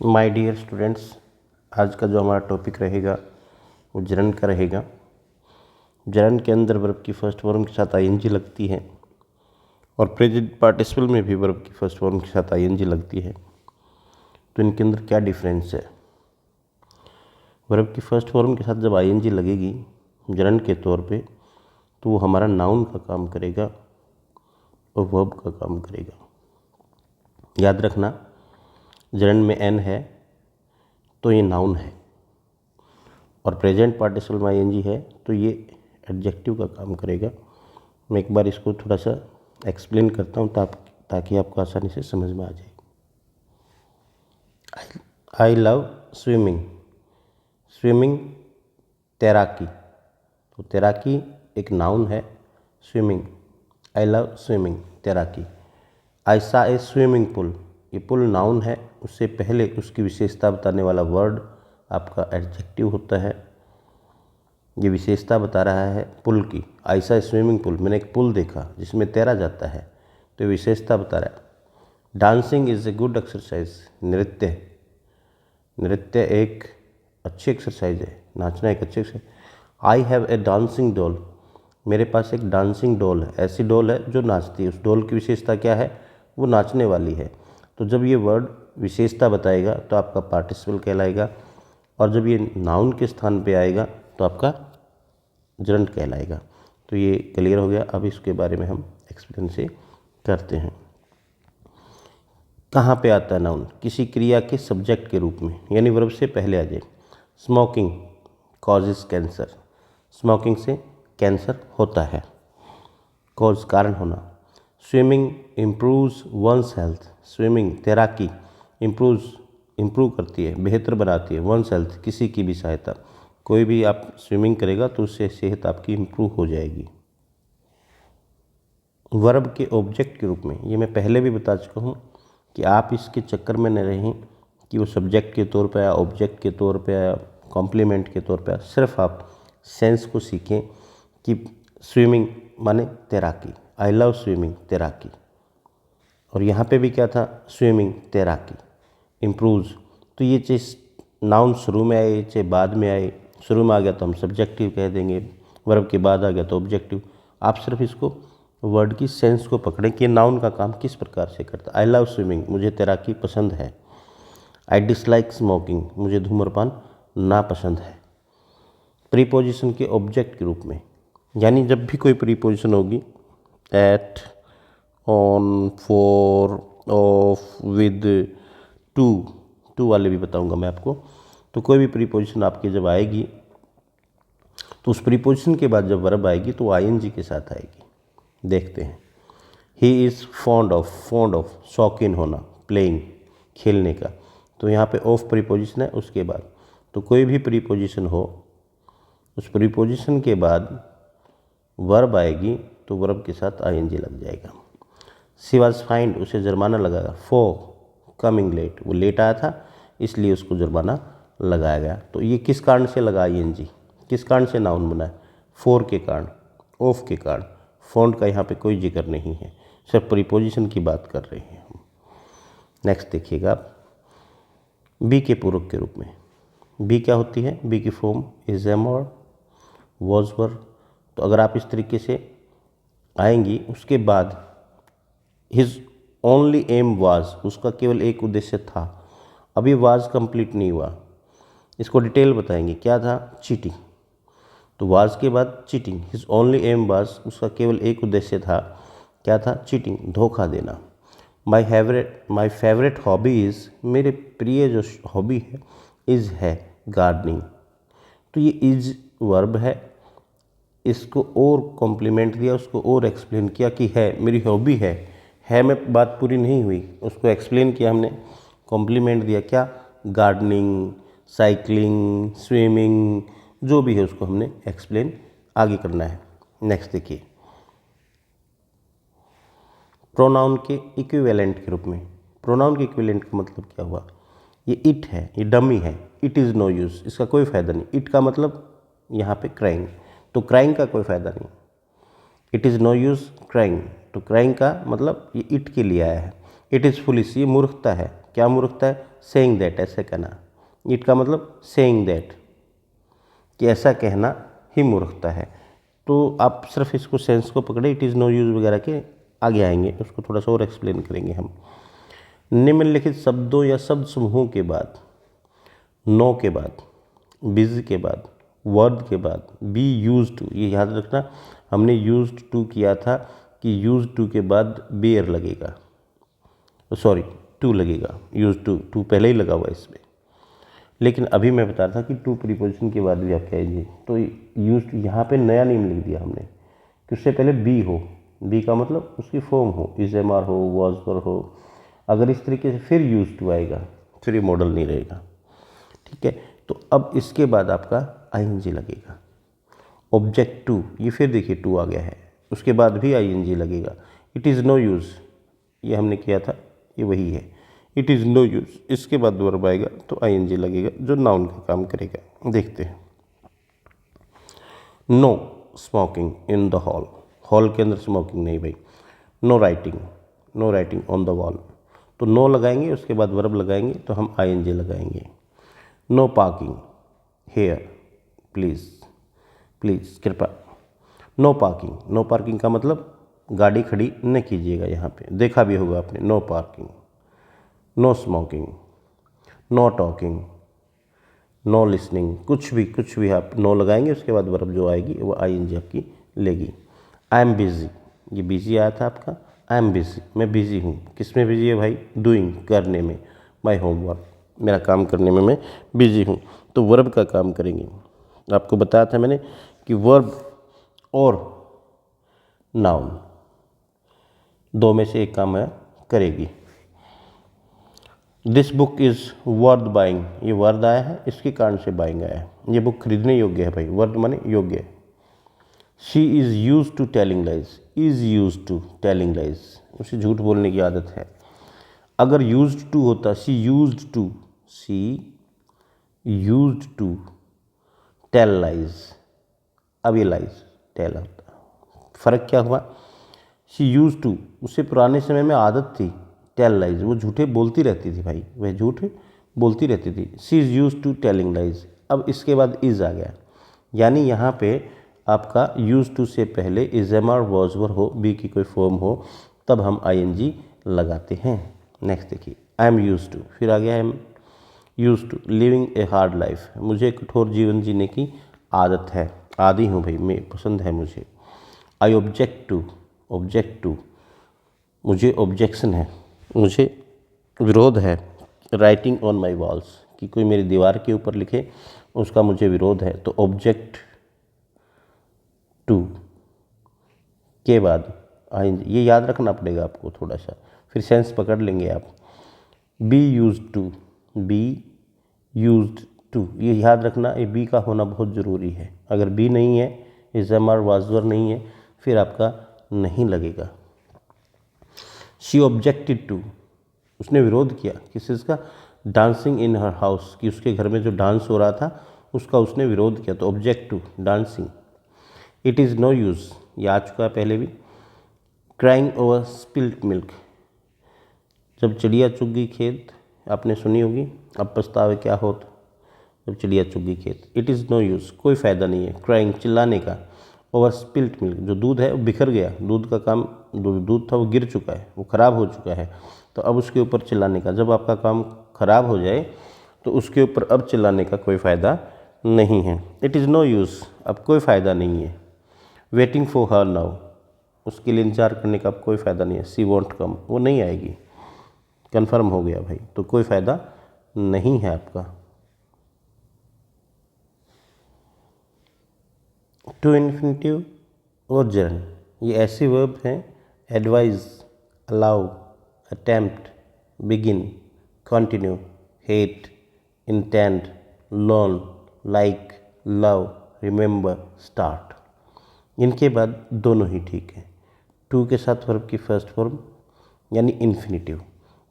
My dear students, आज का जो हमारा टॉपिक रहेगा वो जरन का रहेगा। जरन के अंदर वर्ब की फर्स्ट फॉर्म के साथ आईएनजी लगती है और प्रेजेंट पार्टिसिपल में भी वर्ब की फर्स्ट फॉर्म के साथ आईएनजी लगती है। तो इनके अंदर क्या डिफरेंस है? वर्ब की फर्स्ट फॉर्म के साथ जब आईएनजी लगेगी जरन के तौर पे तो वो हमारा नाउन का काम करेगा और वर्ब का काम करेगा। याद रखना, जरन में एन है तो ये नाउन है और प्रेजेंट पार्टिसिपल में आईएनजी है तो ये एडजेक्टिव का काम करेगा। मैं एक बार इसको थोड़ा सा एक्सप्लेन करता हूँ ताकि आपको आसानी से समझ में आ जाए। I love swimming. स्विमिंग तैराकी, तो तैराकी एक नाउन है। स्विमिंग, आई लव स्विमिंग, तैराकी। आई सा ए स्विमिंग पुल, ये पुल नाउन है, उससे पहले उसकी विशेषता बताने वाला वर्ड आपका एडजेक्टिव होता है। ये विशेषता बता रहा है पुल की। आई सा ए स्विमिंग पुल, मैंने एक पुल देखा जिसमें तैरा जाता है, तो ये विशेषता बता रहा है। Dancing is a good exercise, नृत्य एक अच्छी एक्सरसाइज है, नाचना एक अच्छी exercise. I have a dancing doll, मेरे पास एक डांसिंग डॉल है, ऐसी डॉल है जो नाचती है। उस डॉल की विशेषता क्या है? वो नाचने वाली है। तो जब ये वर्ड विशेषता बताएगा तो आपका पार्टिसिपल कहलाएगा और जब ये नाउन के स्थान पे आएगा तो आपका जरंड कहलाएगा। तो ये क्लियर हो गया। अब इसके बारे में हम एक्सप्लेन से करते हैं। कहाँ पे आता है नाउन? किसी क्रिया के सब्जेक्ट के रूप में, यानी वर्ब से पहले आ जाए। स्मोकिंग कॉजेज कैंसर, स्मोकिंग से कैंसर होता है। कॉज कारण होना। Swimming improves one's health, swimming तैराकी इम्प्रूव करती है, बेहतर बनाती है। वंस हेल्थ किसी की भी सहायता, कोई भी आप स्विमिंग करेगा तो उससे सेहत आपकी इम्प्रूव हो जाएगी। वर्ब के ऑब्जेक्ट के रूप में, ये मैं पहले भी बता चुका हूँ कि आप इसके चक्कर में न रहें कि वो सब्जेक्ट के तौर पे आया, ऑब्जेक्ट के तौर पे आया, कॉम्प्लीमेंट के तौर पे आया। सिर्फ आप सेंस को सीखें कि स्विमिंग माने तैराकी, आई लव स्विमिंग तैराकी। और यहाँ पे भी क्या था? स्विमिंग तैराकी इम्प्रूव्स। तो ये चीज़ नाउन शुरू में आए चाहे बाद में आए, शुरू में आ गया तो हम सब्जेक्टिव कह देंगे, वर्ब के बाद आ गया तो ऑब्जेक्टिव। आप सिर्फ इसको वर्ड की सेंस को पकड़ें कि नाउन का काम किस प्रकार से करता है। आई लव स्विमिंग, मुझे तैराकी पसंद है। आई डिसलाइक स्मोकिंग, मुझे धूम्रपान नापसंद है। प्रीपोजिशन के ऑब्जेक्ट के रूप में, यानी जब भी कोई प्रीपोजिशन होगी, at, on, for, of, with, to वाले भी बताऊंगा मैं आपको। तो कोई भी प्रीपोजिशन आपकी जब आएगी तो उस प्रीपोजिशन के बाद जब वर्ब आएगी तो आईएनजी के साथ आएगी। देखते हैं। ही इज़ फॉन्ड ऑफ शौकीन होना, प्लेइंग खेलने का। तो यहाँ पे ऑफ प्रीपोजिशन है उसके बाद। तो कोई भी प्रीपोजिशन हो, उस प्रीपोजिशन के बाद वर्ब आएगी तो वर्ब के साथ आईएनजी लग जाएगा। शी वॉज फाइंड, उसे जुर्माना लगाएगा। फॉर कमिंग लेट, वो लेट आया था इसलिए उसको जुर्माना लगाया गया। तो ये किस कारण से लगा आईएनजी? किस कारण से नाउन बना है? फॉर के कारण, ऑफ के कारण। फॉन्ड का यहाँ पे कोई जिक्र नहीं है, सिर्फ प्रीपोजिशन की बात कर रहे हैं हम। नेक्स्ट देखिएगा आप, बी के पूरक के रूप में। बी क्या होती है? बी की फॉर्म इज, एम और वॉज वर। तो अगर आप इस तरीके से आएंगी, उसके बाद हिज ओनली एम वाज, उसका केवल एक उद्देश्य था। अभी वाज कंप्लीट नहीं हुआ, इसको डिटेल बताएंगे। क्या था? चीटिंग। तो वाज के बाद cheating. His only aim was, उसका केवल एक उद्देश्य था। क्या था? चीटिंग, धोखा देना। माई फेवरेट हॉबी इज़, मेरे प्रिय जो हॉबी है, इज़ है गार्डनिंग। तो ये इज वर्ब है, इसको और कॉम्प्लीमेंट दिया, उसको और एक्सप्लेन किया कि है मेरी हॉबी है में बात पूरी नहीं हुई, उसको एक्सप्लेन किया हमने, कॉम्प्लीमेंट दिया। क्या? गार्डनिंग, साइकिलिंग, स्विमिंग, जो भी है उसको हमने एक्सप्लेन आगे करना है। नेक्स्ट देखिए, प्रोनाउन के इक्विवेलेंट के रूप में। प्रोनाउन के इक्विवेलेंट का मतलब क्या हुआ? ये इट है, ये डमी है, इट इज़ नो यूज़, इसका कोई फ़ायदा नहीं। इट का मतलब यहाँ पे क्राइंग, तो क्राइंग का कोई फ़ायदा नहीं। It is no use crying, तो क्राइंग का मतलब ये इट के लिए आया है। इट इज़ फुलिश, ये मूर्खता है, क्या मूर्खता है? सेइंग दैट, ऐसे कहना। इट का मतलब सेइंग दैट, कि ऐसा कहना ही मूर्खता है। तो आप सिर्फ इसको सेंस को पकड़े, इट इज़ नो यूज़ वगैरह के आगे आएंगे, उसको थोड़ा सा और एक्सप्लेन करेंगे हम। निम्नलिखित शब्दों या शब्द समूहों के बाद, नो के बाद, बिज के बाद, वर्ड के बाद बी यूज टू, ये याद रखना, हमने यूज टू किया था कि यूज टू के बाद बेयर लगेगा, सॉरी टू लगेगा, यूज टू पहले ही लगा हुआ इसमें। लेकिन अभी मैं बता रहा था कि टू प्रीपोजिशन के बाद भी आप कहेंगे, तो यूज टू यहाँ पे नया नेम लिख दिया हमने कि उससे पहले बी हो, बी का मतलब उसकी फॉर्म हो, इज एम आर हो, वॉज पर हो। अगर इस तरीके से फिर यूज टू आएगा, फिर ये मॉडल नहीं रहेगा, ठीक है। तो अब इसके बाद आपका आईएनजी लगेगा। ऑब्जेक्ट टू, ये फिर देखिए टू आ गया है, उसके बाद भी आईएनजी लगेगा। इट इज़ नो यूज़, ये हमने किया था, ये वही है, इट इज़ नो यूज़, इसके बाद वर्ब आएगा तो आईएनजी लगेगा जो नाउन का काम करेगा। देखते हैं। No smoking in the hall, hall के अंदर स्मोकिंग नहीं भाई। No writing, no writing on the wall, तो नो लगाएंगे उसके बाद वर्ब लगाएंगे तो हम आईएनजी लगाएंगे। No parking here, please, please कृपया। नो पार्किंग, नो पार्किंग का मतलब गाड़ी खड़ी न कीजिएगा, यहाँ पे देखा भी होगा आपने, no parking. No smoking, no talking, no listening, कुछ भी आप नो लगाएंगे उसके बाद वर्ब जो आएगी वो आईएनजी आपकी लेगी। आई एम बिज़ी, ये बिज़ी आया था आपका, आई एम बिज़ी, मैं बिज़ी हूँ। किस में बिज़ी है भाई? डूइंग, करने में, माई होमवर्क, मेरा काम करने में मैं बिज़ी हूँ। तो वर्ब का काम करेंगे। आपको बताया था मैंने कि वर्ब और नाउन दो में से एक काम करेगी। This book is worth buying, ये वर्थ आया है, इसके कारण से बाइंग आया है, ये बुक खरीदने योग्य है भाई, वर्थ माने योग्य है। She is used to telling lies, is used to telling lies, उसे झूठ बोलने की आदत है। अगर यूज टू होता, she used to tell lies, अब ये लाइज टेल होता, फ़र्क क्या हुआ? शी यूज टू, उससे पुराने समय में आदत थी टेल लाइज, वो झूठे बोलती रहती थी भाई, वह झूठ बोलती रहती थी। She is used to telling lies, अब इसके बाद इज़ आ गया, यानी यहाँ पे आपका यूज टू से पहले is am are was were हो, बी की कोई फॉर्म हो, तब हम आईएनजी लगाते हैं। नेक्स्ट देखिए, आई एम यूज टू, फिर आ गया I am used to living a hard life, मुझे कठोर जीवन जीने की आदत है, आदी हूँ भाई मैं, पसंद है मुझे। आई ऑब्जेक्ट टू, मुझे ऑब्जेक्शन है, मुझे विरोध है। राइटिंग ऑन माई वॉल्स, कि कोई मेरी दीवार के ऊपर लिखे उसका मुझे विरोध है, तो ऑब्जेक्ट टू के बाद आएंगे, ये याद रखना पड़ेगा आपको थोड़ा सा, फिर सेंस पकड़ लेंगे आप। बी यूज टू, ये याद रखना, ये बी का होना बहुत ज़रूरी है। अगर बी नहीं है, इज़ एम आर वाजवर नहीं है, फिर आपका नहीं लगेगा। शी ऑब्जेक्टेड टू, उसने विरोध किया किस चीज़ का? डांसिंग इन हर हाउस, कि उसके घर में जो डांस हो रहा था उसका उसने विरोध किया, तो object to dancing. It is no use, ये आ चुका है पहले भी। क्राइंग ओवर स्पिल्ट मिल्क, जब चिड़िया चुग गई खेत, आपने सुनी होगी, अब पछतावे क्या होता जब चिड़िया चुग गई खेत। इट इज़ नो यूज़, कोई फ़ायदा नहीं है, क्राइंग चिल्लाने का, ओवर स्पिल्ट मिल्क, जो दूध है वो बिखर गया, दूध का काम, दूध था वो गिर चुका है, वो ख़राब हो चुका है, तो अब उसके ऊपर चिल्लाने का। जब आपका काम ख़राब हो जाए तो उसके ऊपर अब चिल्लाने का कोई फ़ायदा नहीं है। इट इज़ नो यूज़, अब कोई फ़ायदा नहीं है। वेटिंग फॉर हर नाउ, उसके लिए इंतजार करने का अब कोई फ़ायदा नहीं है। सी वॉन्ट कम, वो नहीं आएगी, कन्फर्म हो गया भाई, तो कोई फ़ायदा नहीं है आपका। टू इन्फिनिटिव और जर्न, ये ऐसे वर्ब हैं, advise, allow, attempt, begin, continue, hate, intend, learn, like, love, remember, start. इनके बाद दोनों ही ठीक है। टू के साथ वर्ब की फर्स्ट फॉर्म यानी इन्फिनिटिव,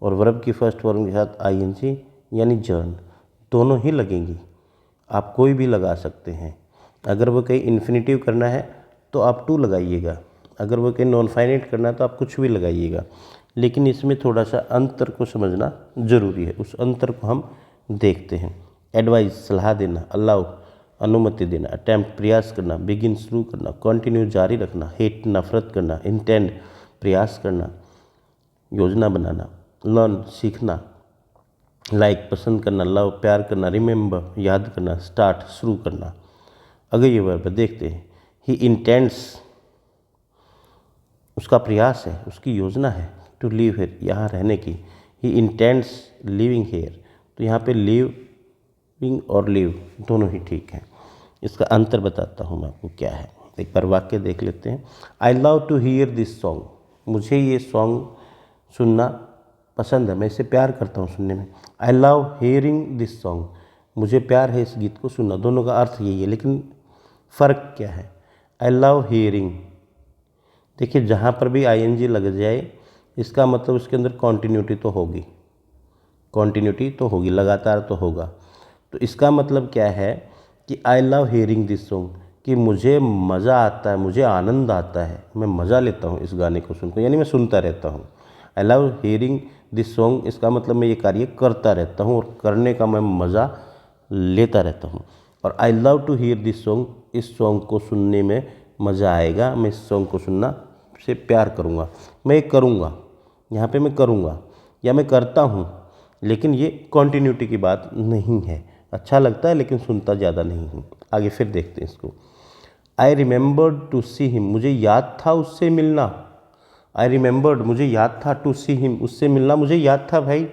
और वर्ब की फर्स्ट फॉर्म के साथ आईएनजी यानी जर्न, दोनों ही लगेंगी। आप कोई भी लगा सकते हैं। अगर वो कहीं इन्फिनिटिव करना है तो आप टू लगाइएगा, अगर वो कहीं नॉन फाइनाइट करना है तो आप कुछ भी लगाइएगा। लेकिन इसमें थोड़ा सा अंतर को समझना ज़रूरी है। उस अंतर को हम देखते हैं। एडवाइस सलाह देना, अलाउ अनुमति देना, अटेम्प्ट प्रयास करना, बिगिन शुरू करना, कंटिन्यू जारी रखना, हेट नफरत करना, इंटेंड प्रयास करना, योजना बनाना, लर्न सीखना, लाइक पसंद करना, लव प्यार करना, रिमेंबर याद करना, स्टार्ट शुरू करना। अगर ये वर्ब देखते हैं, ही इंटेंड्स उसका प्रयास है, उसकी योजना है, टू लिव हेयर यहाँ रहने की, ही इंटेंड्स लिविंग हेयर, तो यहाँ पे लिविंग और लिव दोनों ही ठीक हैं। इसका अंतर बताता हूँ मैं आपको क्या है। एक बार वाक्य देख लेते हैं। I love to hear this song, मुझे ये सॉन्ग सुनना पसंद है, मैं इसे प्यार करता हूँ सुनने में। I love hearing this song, मुझे प्यार है इस गीत को सुनना। दोनों का अर्थ यही है, लेकिन फ़र्क क्या है। आई लव हियरिंग, देखिए जहाँ पर भी आईएनजी लग जाए इसका मतलब उसके अंदर कॉन्टिन्यूटी तो होगी, कॉन्टिन्यूटी तो होगी, लगातार तो होगा। तो इसका मतलब क्या है कि I love hearing this song, कि मुझे मज़ा आता है, मुझे आनंद आता है, मैं मज़ा लेता हूँ इस गाने को सुनकर, यानी मैं सुनता रहता हूँ। I love hearing this song, इसका मतलब मैं ये कार्य करता रहता हूँ और करने का मैं मज़ा लेता रहता हूँ। और I love to hear this song, इस सॉन्ग को सुनने में मज़ा आएगा, मैं इस सॉन्ग को सुनना से प्यार करूँगा। मैं करूँगा, यहाँ पे मैं करूँगा या मैं करता हूँ, लेकिन ये कॉन्टिन्यूटी की बात नहीं है। अच्छा लगता है लेकिन सुनता ज़्यादा नहीं हूँ। आगे फिर देखते हैं इसको। I remembered to see him, मुझे याद था उससे मिलना। आई रिमेंबर्ड, मुझे याद था, टू सी हिम, उससे मिलना मुझे याद था भाई।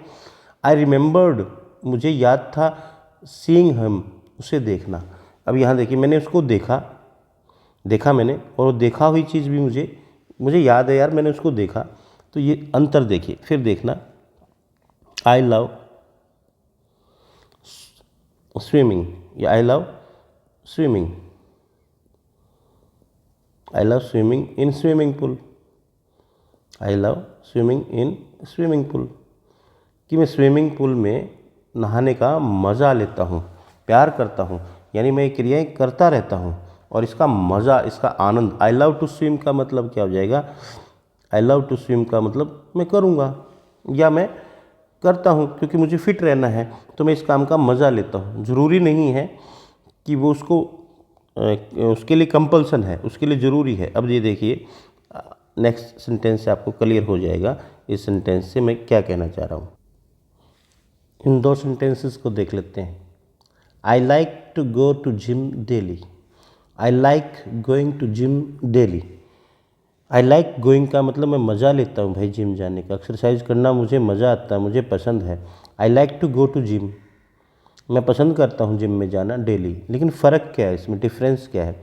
आई रिमेंबर्ड, मुझे याद था, सीइंग हिम, उसे देखना। अब यहाँ देखिए, मैंने उसको देखा मैंने, और वो देखा हुई चीज़ भी मुझे याद है यार, मैंने उसको देखा। तो ये अंतर देखिए, फिर देखना। आई लव स्विमिंग या I love swimming, I love swimming in swimming pool, I love swimming in swimming pool, कि मैं स्विमिंग पूल में नहाने का मज़ा लेता हूँ, प्यार करता हूँ, यानी मैं क्रियाएं करता रहता हूँ और इसका मज़ा, इसका आनंद। आई लव टू स्विम का मतलब क्या हो जाएगा। आई लव टू स्विम का मतलब मैं करूँगा या मैं करता हूँ, क्योंकि मुझे फिट रहना है तो मैं इस काम का मज़ा लेता हूँ। ज़रूरी नहीं है कि वो उसके लिए कंपल्सन है, उसके लिए ज़रूरी है। अब ये देखिए, नेक्स्ट सेंटेंस से आपको क्लियर हो जाएगा इस सेंटेंस से मैं क्या कहना चाह रहा हूँ। इन दो सेंटेंसेस को देख लेते हैं। I like to go to gym daily, I like going to gym daily. I like going का मतलब मैं मज़ा लेता हूँ भाई जिम जाने का, एक्सरसाइज करना मुझे मज़ा आता है, मुझे पसंद है। I like to go to gym, मैं पसंद करता हूँ जिम में जाना डेली। लेकिन फ़र्क क्या है इसमें, डिफरेंस क्या है।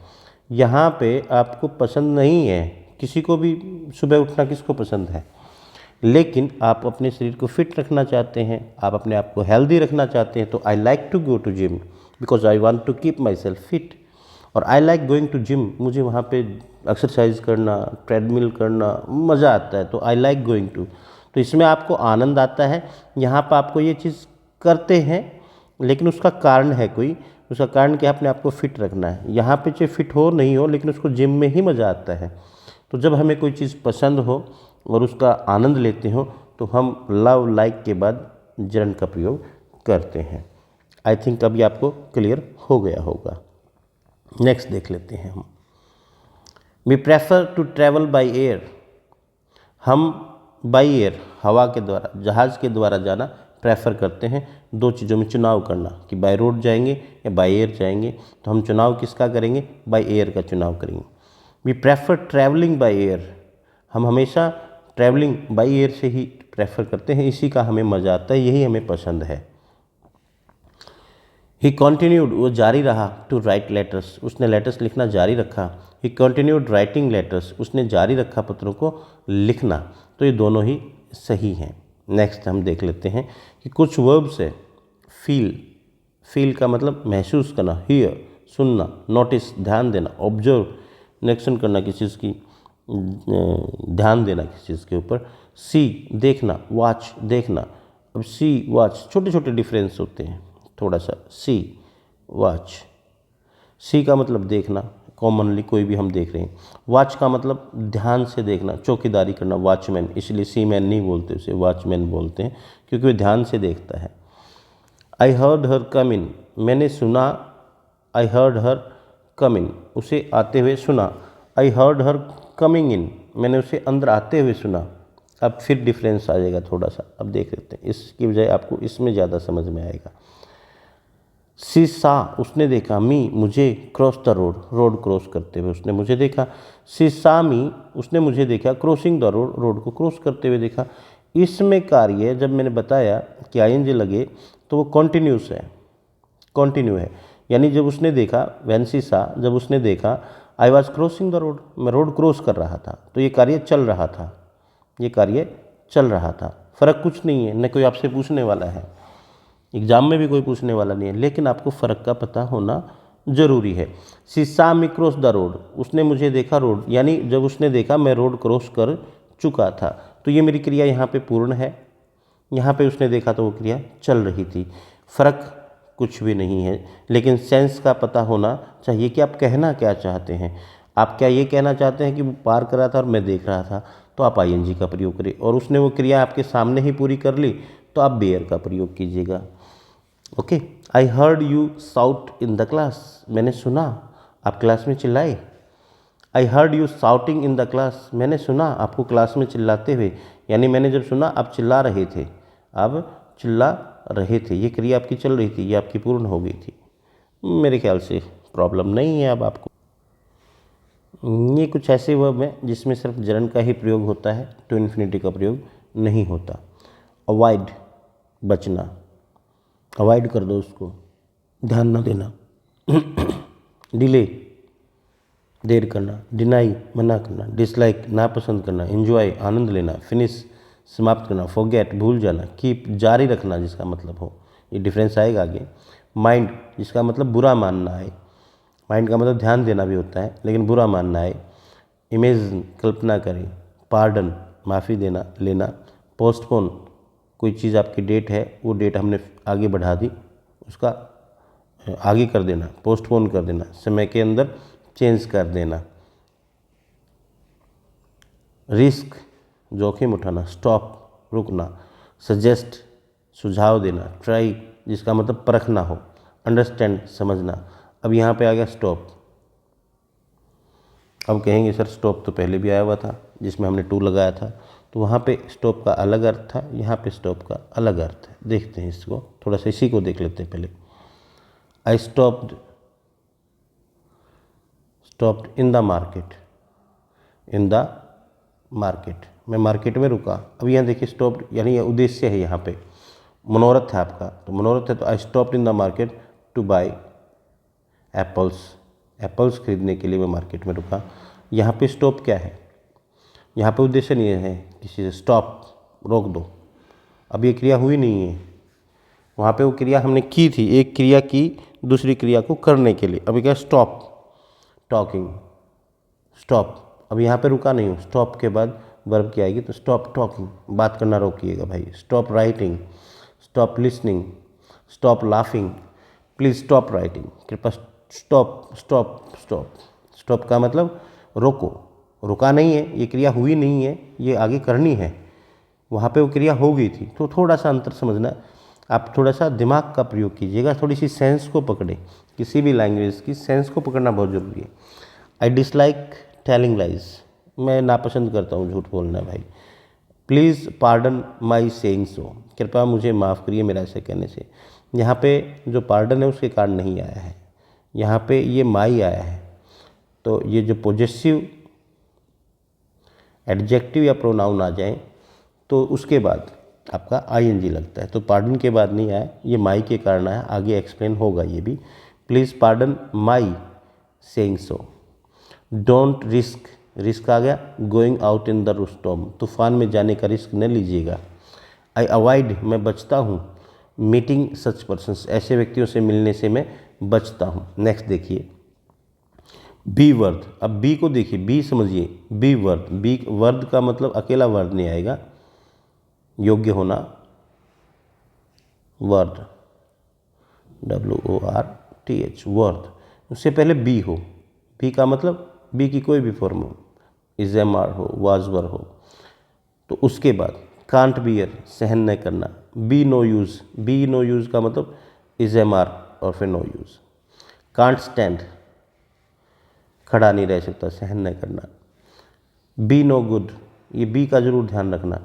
यहाँ पे आपको पसंद नहीं है, किसी को भी सुबह उठना किसको पसंद है, लेकिन आप अपने शरीर को फिट रखना चाहते हैं, आप अपने आप को हेल्दी रखना चाहते हैं, तो I like to go to gym because I want to keep myself fit. और I like going to gym, मुझे वहाँ पे एक्सरसाइज करना, ट्रेडमिल करना मज़ा आता है, तो आई लाइक गोइंग टू। तो इसमें आपको आनंद आता है, यहाँ पर आपको ये चीज़ करते हैं, लेकिन उसका कारण है कोई, उसका कारण क्या, अपने आप को फिट रखना है। यहाँ पे चाहे फिट हो नहीं हो, लेकिन उसको जिम में ही मज़ा आता है। तो जब हमें कोई चीज़ पसंद हो और उसका आनंद लेते हो, तो हम लव लाइक के बाद जर्न का प्रयोग करते हैं। आई थिंक अभी आपको क्लियर हो गया होगा। नेक्स्ट देख लेते हैं हम। We prefer to travel by air, हम बाई एयर हवा के द्वारा, जहाज़ के द्वारा जाना प्रेफर करते हैं। दो चीज़ों में चुनाव करना कि बाय रोड जाएंगे या बाय एयर जाएंगे, तो हम चुनाव किसका करेंगे, बाय एयर का चुनाव करेंगे। We prefer travelling by air, हम हमेशा ट्रैवलिंग बाय एयर से ही प्रेफर करते हैं, इसी का हमें मज़ा आता है, यही हमें पसंद है। ही कॉन्टिन्यूड, वो जारी रहा, टू राइट लेटर्स, उसने लेटर्स लिखना जारी रखा। ही कॉन्टिन्यूड राइटिंग लेटर्स, उसने जारी रखा पत्रों को लिखना। तो ये दोनों ही सही हैं। नेक्स्ट हम देख लेते हैं कि कुछ वर्ब्स है। फील का मतलब महसूस करना, हियर सुनना, नोटिस ध्यान देना, ऑब्जर्व निरीक्षण करना किसी चीज़ की, ध्यान देना किसी चीज़ के ऊपर, सी देखना, वॉच देखना। अब सी वॉच छोटे छोटे डिफरेंस होते हैं थोड़ा सा। सी वॉच, सी का मतलब देखना, कॉमनली कोई भी हम देख रहे हैं। वॉच का मतलब ध्यान से देखना, चौकीदारी करना, वॉचमैन, इसलिए सीमैन नहीं बोलते उसे, वॉचमैन बोलते हैं, क्योंकि वो ध्यान से देखता है। आई हर्ड हर कम इन, मैंने सुना, आई हर्ड हर कम इन, उसे आते हुए सुना। I heard her coming in, मैंने उसे अंदर आते हुए सुना। अब फिर डिफरेंस आ जाएगा थोड़ा सा, अब देख लेते हैं, इसकी बजाय आपको इसमें ज़्यादा समझ में आएगा। सी सा, उसने देखा, मी, मुझे, cross the road, road cross करते हुए उसने मुझे देखा। सी सा मी, उसने मुझे देखा, क्रॉसिंग द रोड, रोड को क्रॉस करते हुए देखा। इसमें कार्य जब मैंने बताया कि आईएनजी लगे तो वो कॉन्टिन्यूस है, कॉन्टिन्यू है, यानी जब उसने देखा, व्हेन सी सा, जब उसने देखा, I was crossing the road, मैं रोड क्रॉस कर रहा था, तो ये कार्य चल रहा था, ये कार्य चल रहा था। फ़र्क कुछ नहीं है, न कोई आपसे पूछने वाला है, एग्जाम में भी कोई पूछने वाला नहीं है, लेकिन आपको फ़र्क का पता होना ज़रूरी है। सी सा मी क्रॉस द रोड, उसने मुझे देखा रोड, यानी जब उसने देखा मैं रोड क्रॉस कर चुका था, तो ये मेरी क्रिया यहाँ पे पूर्ण है, यहाँ पे उसने देखा तो वो क्रिया चल रही थी। फ़र्क कुछ भी नहीं है, लेकिन सेंस का पता होना चाहिए कि आप कहना क्या चाहते हैं। आप क्या ये कहना चाहते हैं कि वो पार कर रहा था और मैं देख रहा था, तो आप आईएनजी का प्रयोग करें, और उसने वो क्रिया आपके सामने ही पूरी कर ली, तो आप बेयर का प्रयोग कीजिएगा। Okay, I heard you shout in the class, मैंने सुना आप क्लास में चिल्लाए। I heard you shouting in the class, मैंने सुना आपको क्लास में चिल्लाते हुए, यानी मैंने जब सुना आप चिल्ला रहे थे, आप चिल्ला रहे थे, ये क्रिया आपकी चल रही थी, ये आपकी पूर्ण हो गई थी। मेरे ख्याल से प्रॉब्लम नहीं है अब आपको। ये कुछ ऐसे वर्ब हैं जिसमें सिर्फ जरन का ही प्रयोग होता है, टू इन्फिनिटी का प्रयोग नहीं होता। अवॉइड, बचना, अवॉइड कर दो उसको, ध्यान न देना। डिले, देर करना। डिनाई, मना करना। डिसलाइक, नापसंद करना। एंजॉय, आनंद लेना। फिनिश, समाप्त करना। फॉरगेट, भूल जाना। कीप, जारी रखना जिसका मतलब हो, ये डिफरेंस आएगा आगे। माइंड, जिसका मतलब बुरा मानना है, माइंड का मतलब ध्यान देना भी होता है, लेकिन बुरा मानना है। इमेजिन, कल्पना करें। पार्डन, माफ़ी देना, लेना। पोस्टपोन, कोई चीज़ आपकी डेट है, वो डेट हमने आगे बढ़ा दी, उसका आगे कर देना, पोस्टपोन कर देना, समय के अंदर चेंज कर देना। रिस्क, जोखिम उठाना। स्टॉप, रुकना। सजेस्ट, सुझाव देना। ट्राई, जिसका मतलब परखना हो। अंडरस्टैंड, समझना। अब यहाँ पे आ गया स्टॉप। अब कहेंगे सर स्टॉप तो पहले भी आया हुआ था जिसमें हमने टू लगाया था, तो वहाँ पे स्टॉप का अलग अर्थ था, यहाँ पे स्टॉप का अलग अर्थ है। देखते हैं इसको, थोड़ा सा इसी को देख लेते हैं पहले। I stopped, stopped in the market, in the market, मैं मार्केट में रुका। अब यहाँ देखिए स्टॉप्ड यानी ये उद्देश्य है, यहाँ पे मनोरथ है आपका, तो मनोरथ है तो I stopped in the market two by apples, apples खरीदने के लिए मैं मार्केट में रुका। यहाँ पे स्टॉप क्या है, यहाँ पे उद्देश्य नहीं है किसी से, स्टॉप, रोक दो। अब ये क्रिया हुई नहीं है, वहाँ पे वो क्रिया हमने की थी, एक क्रिया की दूसरी क्रिया को करने के लिए। अभी क्या, स्टॉप टॉकिंग, स्टॉप। अब यहाँ पे रुका नहीं हूँ, स्टॉप के बाद वर्ब की आएगी तो स्टॉप टॉकिंग, बात करना रोकिएगा भाई। Stop writing, stop listening, stop laughing, please stop writing, कृपया स्टॉप स्टॉप स्टॉप। स्टॉप का मतलब रोको, रुका नहीं है, ये क्रिया हुई नहीं है, ये आगे करनी है, वहाँ पे वो क्रिया हो गई थी। तो थोड़ा सा अंतर समझना, आप थोड़ा सा दिमाग का प्रयोग कीजिएगा, थोड़ी सी सेंस को पकड़े, किसी भी लैंग्वेज की सेंस को पकड़ना बहुत ज़रूरी है। आई डिसलाइक टेलिंग लाइज, मैं नापसंद करता हूँ झूठ बोलना भाई। प्लीज़ पार्डन माई सेइंग सो, कृपया मुझे माफ़ करिए मेरा ऐसे कहने से। यहाँ पे जो पार्डन है उसके कारण नहीं आया है, यहाँ पे ये माई आया है, तो ये जो पॉजेसिव एडजेक्टिव या प्रोनाउन आ जाए तो उसके बाद आपका आईएनजी लगता है। तो पार्डन के बाद नहीं आया, ये माई के कारण आया, आगे एक्सप्लेन होगा ये भी। Please pardon my saying so. Don't risk, risk आ गया, going out in the storm, तूफान में जाने का रिस्क न लीजिएगा। आई अवॉइड, मैं बचता हूँ। मीटिंग सच पर्सन्स, ऐसे व्यक्तियों से मिलने से मैं बचता हूँ। नेक्स्ट देखिए, बी वर्ड। अब बी को देखिए, बी समझिए, बी वर्ड, बी वर्ड का मतलब अकेला वर्ड नहीं आएगा, योग्य होना, वर्ड, WORTH, वर्ड, उससे पहले बी हो, बी का मतलब बी की कोई भी फॉर्म हो, इज एम आर हो, वाज वर हो। तो उसके बाद कांट बियर, सहन न करना। Be no use, be no use का मतलब इज एम आर और फिर नो यूज़। कांट स्टैंड, खड़ा नहीं रह सकता, सहन न करना। बी नो गुड, ये बी का जरूर ध्यान रखना।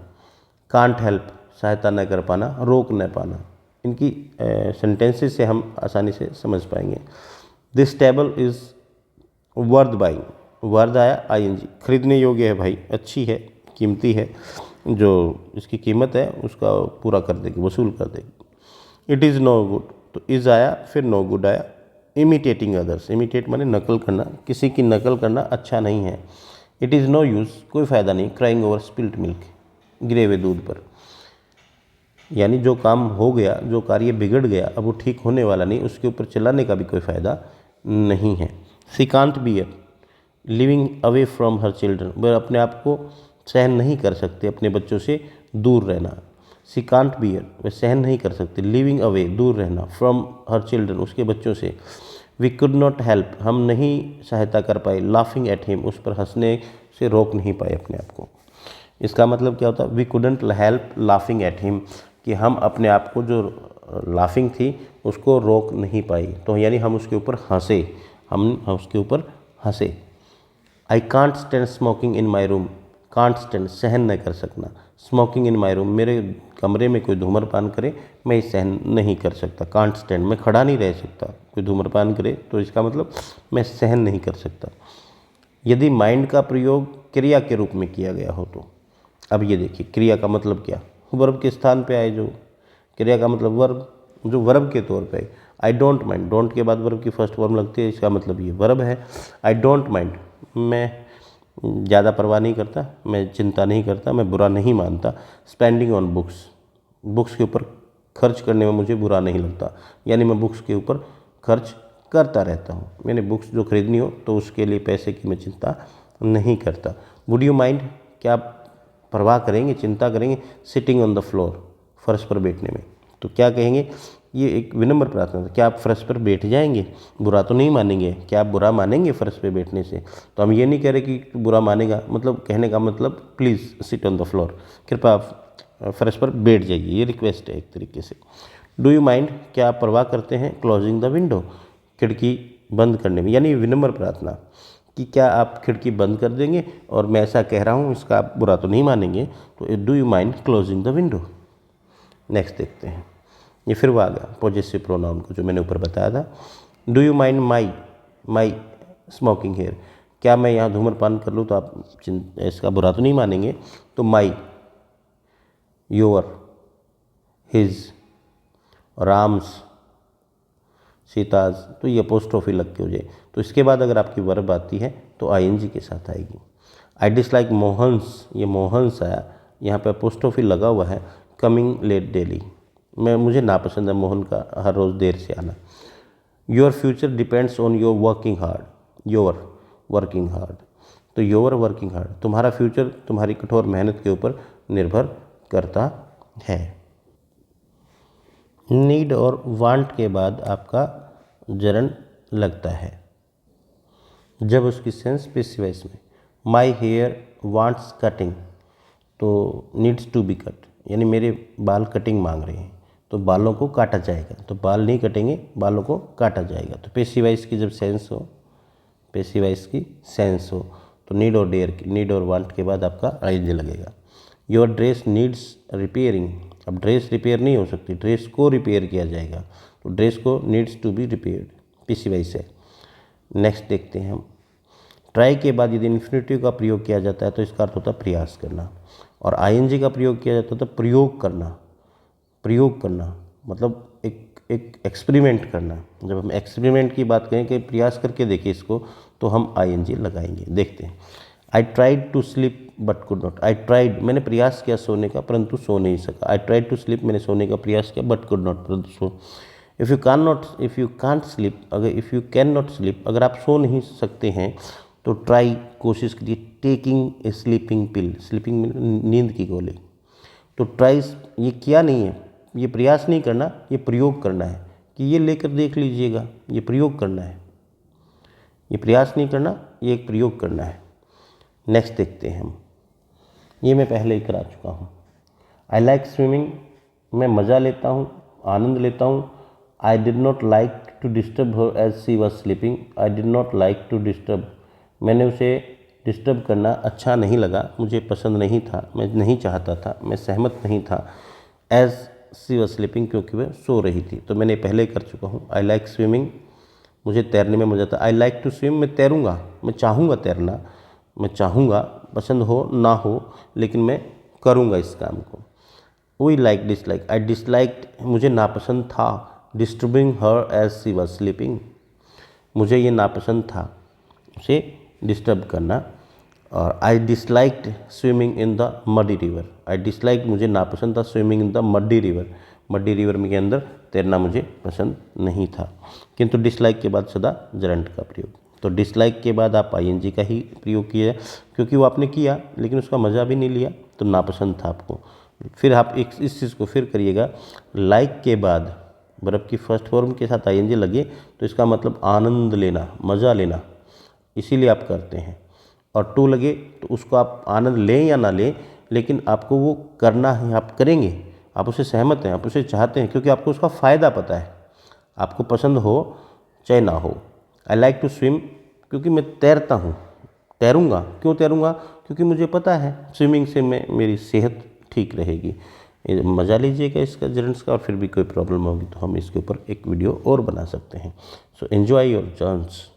कांट हेल्प, सहायता न कर पाना, रोक न पाना। इनकी सेंटेंसेस से हम आसानी से समझ पाएंगे। This table is worth buying, worth आया आईएनजी, खरीदने योग्य है भाई, अच्छी है, कीमती है, जो इसकी कीमत है उसका पूरा कर देगी, वसूल कर देगी। इट इज़ नो गुड, तो इज़ आया फिर नो गुड आया। इमिटेटिंग अदर्स, इमिटेट माने नकल करना, किसी की नकल करना अच्छा नहीं है। इट इज़ नो यूज़, कोई फ़ायदा नहीं। क्राइंग ओवर स्पिल्ट मिल्क, गिरे हुए दूध पर, यानी जो काम हो गया, जो कार्य बिगड़ गया, अब वो ठीक होने वाला नहीं, उसके ऊपर चिल्लाने का भी कोई फ़ायदा नहीं है। She can't bear living away from her children, वह अपने आप को सहन नहीं कर सकते अपने बच्चों से दूर रहना। सी कांट बियर, वह सहन नहीं कर सकते, लिविंग अवे दूर रहना, फ्रॉम हर चिल्ड्रन उसके बच्चों से। वी कुड नॉट हेल्प, हम नहीं सहायता कर पाए, लाफिंग एट हिम, उस पर हंसने से रोक नहीं पाए अपने आप को। इसका मतलब क्या होता है, we couldn't help laughing at him, कि हम अपने आप को जो लाफिंग थी उसको रोक नहीं पाई, तो यानी हम उसके ऊपर हंसे, हम उसके ऊपर हंसे। I can't stand smoking in my room, can't stand सहन न कर सकना, स्मोकिंग इन माई रूम, मेरे कमरे में कोई धूम्रपान करे मैं सहन नहीं कर सकता। कांट स्टैंड, मैं खड़ा नहीं रह सकता, कोई धूम्रपान करे तो इसका मतलब मैं सहन नहीं कर सकता। यदि माइंड का प्रयोग क्रिया के रूप में किया गया हो तो, अब ये देखिए क्रिया का मतलब क्या, वर्ब के स्थान पे आए, जो क्रिया का मतलब वर्ब, जो वर्ब के तौर पे आई डोंट माइंड, डोंट के बाद वर्ब की फर्स्ट फॉर्म लगती है, इसका मतलब ये वर्ब है। आई डोंट माइंड, मैं ज़्यादा परवाह नहीं करता, मैं चिंता नहीं करता, मैं बुरा नहीं मानता। स्पेंडिंग ऑन बुक्स, बुक्स के ऊपर खर्च करने में मुझे बुरा नहीं लगता, यानी मैं बुक्स के ऊपर खर्च करता रहता हूँ। मैंने बुक्स जो खरीदनी हो तो उसके लिए पैसे की मैं चिंता नहीं करता। वुड यू माइंड, क्या आप परवाह करेंगे, चिंता करेंगे। सिटिंग ऑन द फ्लोर, फर्श पर बैठने में, तो क्या कहेंगे, ये एक विनम्र प्रार्थना है, क्या आप फर्श पर बैठ जाएंगे, बुरा तो नहीं मानेंगे, क्या आप बुरा मानेंगे फर्श पर बैठने से। तो हम ये नहीं कह रहे कि बुरा मानेगा, मतलब कहने का मतलब please sit on the floor, कृपया आप फर्श पर बैठ जाइए, ये रिक्वेस्ट है एक तरीके से। डू यू माइंड, क्या आप परवाह करते हैं। क्लोजिंग द विंडो, खिड़की बंद करने में, यानी विनम्र प्रार्थना कि क्या आप खिड़की बंद कर देंगे, और मैं ऐसा कह रहा हूँ इसका आप बुरा तो नहीं मानेंगे, तो do you mind closing the window. Next देखते हैं, ये फिर वो आ गया पॉजेसिव प्रोनाउन को जो मैंने ऊपर बताया था। Do you mind my smoking here, क्या मैं यहाँ धूम्रपान कर लूँ तो आप इसका बुरा तो नहीं मानेंगे। तो माई, योर, हिज, राम्स, सीताज, तो ये अपोस्ट्रोफी लग के हो जाए। तो इसके बाद अगर आपकी वर्ब आती है तो आईएनजी के साथ आएगी। आई डिसलाइक मोहन्स, ये मोहन्स आया, यहाँ पे अपोस्ट्रोफी लगा हुआ है। कमिंग लेट डेली, मुझे नापसंद है मोहन का हर रोज़ देर से आना। Your future depends on your working hard, your working hard, तो योर वर्किंग हार्ड, तुम्हारा फ्यूचर तुम्हारी कठोर मेहनत के ऊपर निर्भर करता है। नीड और वांट के बाद आपका जरन लगता है जब उसकी सेंस पेसिव वॉइस में। माई हेयर वांट्स कटिंग, तो नीड्स टू बी कट, यानी मेरे बाल कटिंग मांग रहे हैं, तो बालों को काटा जाएगा, तो बाल नहीं कटेंगे, बालों को काटा जाएगा। तो पेसिव वॉइस की जब सेंस हो, पेसिव वॉइस की सेंस हो, तो नीड और डेयर, नीड और वांट के बाद आपका आईएनजी लगेगा। योर ड्रेस नीड्स रिपेयरिंग, अब ड्रेस रिपेयर नहीं हो सकती, ड्रेस को रिपेयर किया जाएगा, तो ड्रेस को needs to be repaired, passive voice है। नेक्स्ट देखते हैं हम, ट्राई के बाद यदि इन्फिनिटिव का प्रयोग किया जाता है तो इसका अर्थ होता है प्रयास करना, और आईएनजी का प्रयोग किया जाता है तो प्रयोग करना, प्रयोग करना मतलब एक एक्सपेरिमेंट करना। जब हम एक्सपेरिमेंट की बात करें कि प्रयास करके देखिए इसको, तो हम आईएनजी लगाएंगे। देखते हैं, I tried to sleep but could not, I tried, मैंने प्रयास किया सोने का परंतु सो नहीं सका। आई ट्राइड टू स्लीप, मैंने सोने का प्रयास किया, बट कुड नॉट, परंतु सो। इफ़ यू कांट स्लीप, अगर if you can not sleep, अगर आप सो नहीं सकते हैं तो ट्राई, कोशिश कीजिए, taking a sleeping pill, sleeping pill नींद की गोली। तो ट्राई, ये किया नहीं है, ये प्रयास नहीं करना, ये प्रयोग करना है कि ये लेकर देख लीजिएगा, ये प्रयोग करना है। ये प्रयास नहीं करना, ये एक प्रयोग करना है। नेक्स्ट देखते हैं हम, ये मैं पहले ही करा चुका हूँ। आई लाइक स्विमिंग, मैं मज़ा लेता हूँ, आनंद लेता हूँ। I did not like to disturb her as she was sleeping. I did not like to disturb, मैंने उसे डिस्टर्ब करना अच्छा नहीं लगा, मुझे पसंद नहीं था, मैं नहीं चाहता था, मैं सहमत नहीं था। एज शी वॉज स्लीपिंग, क्योंकि वह सो रही थी, तो मैंने पहले कर चुका हूँ। आई लाइक स्विमिंग, मुझे तैरने में मज़ा आता। आई लाइक टू स्विम, मैं तैरूँगा, मैं चाहूँगा तैरना, मैं चाहूँगा, पसंद हो ना हो लेकिन मैं करूँगा इस काम को। We like dislike, I disliked, मुझे नापसंद था। Disturbing her as she was sleeping, मुझे ये नापसंद था उसे डिस्टर्ब करना। और I disliked swimming in the muddy river, I dislike, मुझे नापसंद था swimming in the muddy river, muddy river के अंदर तैरना मुझे पसंद नहीं था। किंतु डिसलाइक के बाद सदा जरंट का प्रयोग, तो डिसलाइक के बाद आप आईएनजी का ही प्रयोग किया, क्योंकि वो आपने किया लेकिन उसका मज़ा भी नहीं लिया, तो नापसंद था आपको। फिर आप इस चीज़ को फिर करिएगा, लाइक के बाद वर्ब की फर्स्ट फॉर्म के साथ आईएनजी लगे तो इसका मतलब आनंद लेना, मज़ा लेना, इसीलिए आप करते हैं। और टू लगे तो उसको आप आनंद लें या ना लें, लेकिन आपको वो करना है, आप करेंगे, आप उसे सहमत हैं, आप उसे चाहते हैं, क्योंकि आपको उसका फ़ायदा पता है, आपको पसंद हो चाहे ना हो। आई लाइक टू स्विम, क्योंकि मैं तैरता हूँ, तैरूँगा, क्यों तैरूँगा, क्योंकि मुझे पता है स्विमिंग से मेरी सेहत ठीक रहेगी। मज़ा लीजिएगा इसका जेरेंट्स का, और फिर भी कोई प्रॉब्लम होगी तो हम इसके ऊपर एक वीडियो और बना सकते हैं। So enjoy your chance.